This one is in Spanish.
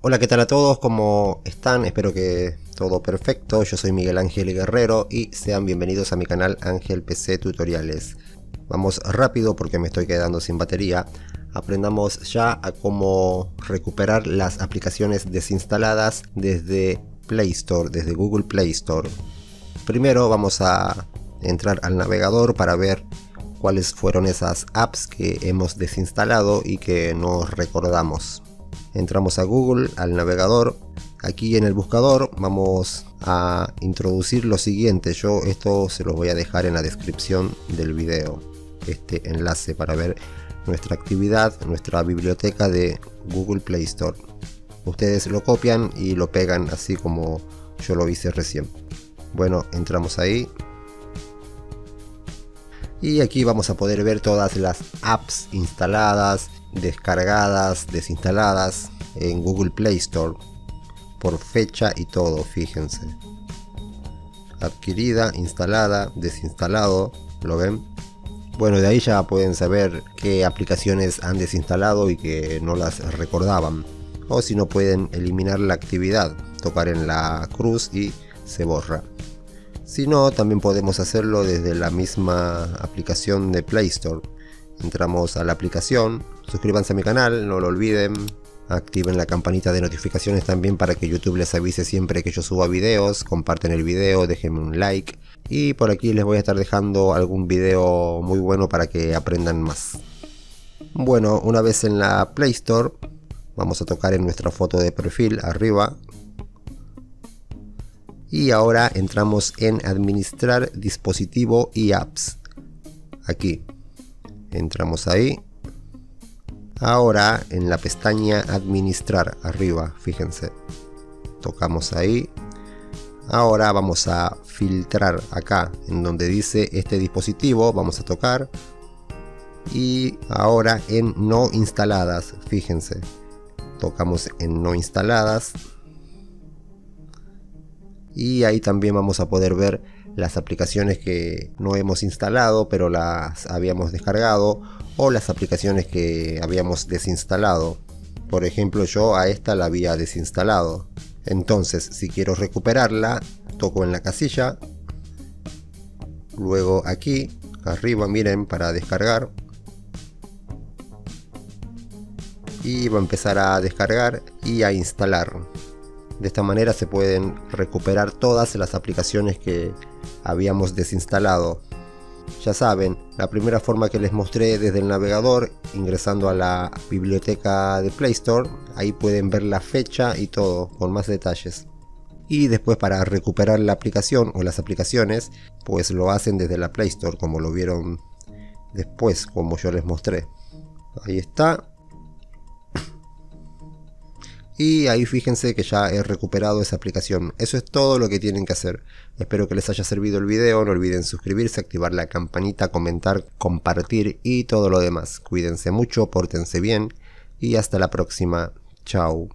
Hola, ¿qué tal a todos? ¿Cómo están? Espero que todo perfecto. Yo soy Miguel Ángel Guerrero y sean bienvenidos a mi canal Ángel PC Tutoriales. Vamos rápido porque me estoy quedando sin batería. Aprendamos ya a cómo recuperar las aplicaciones desinstaladas desde Play Store, desde Google Play Store. Primero vamos a entrar al navegador para ver cuáles fueron esas apps que hemos desinstalado y que no recordamos. Entramos a Google, al navegador. Aquí en el buscador vamos a introducir lo siguiente. Yo esto se los voy a dejar en la descripción del video, este enlace para ver nuestra actividad, nuestra biblioteca de Google Play Store. Ustedes lo copian y lo pegan así como yo lo hice recién. Bueno, entramos ahí. Y aquí vamos a poder ver todas las apps instaladas, descargadas, desinstaladas en Google Play Store por fecha y todo, fíjense. Adquirida, instalada, desinstalado, ¿lo ven? Bueno, de ahí ya pueden saber qué aplicaciones han desinstalado y que no las recordaban. O si no, pueden eliminar la actividad, tocar en la cruz y se borra. Si no, también podemos hacerlo desde la misma aplicación de Play Store. Entramos a la aplicación, suscríbanse a mi canal, no lo olviden, activen la campanita de notificaciones también para que YouTube les avise siempre que yo suba videos, comparten el video, déjenme un like y por aquí les voy a estar dejando algún video muy bueno para que aprendan más. Bueno, una vez en la Play Store, vamos a tocar en nuestra foto de perfil arriba. Y ahora entramos en administrar dispositivo y apps. Aquí. Entramos ahí. Ahora en la pestaña administrar arriba, fíjense. Tocamos ahí. Ahora vamos a filtrar acá en donde dice este dispositivo. Vamos a tocar. Y ahora en no instaladas, fíjense. Tocamos en no instaladas. Y ahí también vamos a poder ver las aplicaciones que no hemos instalado pero las habíamos descargado, o las aplicaciones que habíamos desinstalado. Por ejemplo, yo a esta la había desinstalado. Entonces, si quiero recuperarla, toco en la casilla, luego aquí arriba, miren, para descargar, y va a empezar a descargar y a instalar. De esta manera se pueden recuperar todas las aplicaciones que habíamos desinstalado. Ya saben, la primera forma que les mostré desde el navegador, ingresando a la biblioteca de Play Store, ahí pueden ver la fecha y todo con más detalles. Y después, para recuperar la aplicación o las aplicaciones, pues lo hacen desde la Play Store, como lo vieron después, como yo les mostré. Ahí está. Y ahí fíjense que ya he recuperado esa aplicación. Eso es todo lo que tienen que hacer. Espero que les haya servido el video. No olviden suscribirse, activar la campanita, comentar, compartir y todo lo demás. Cuídense mucho, pórtense bien y hasta la próxima. Chao.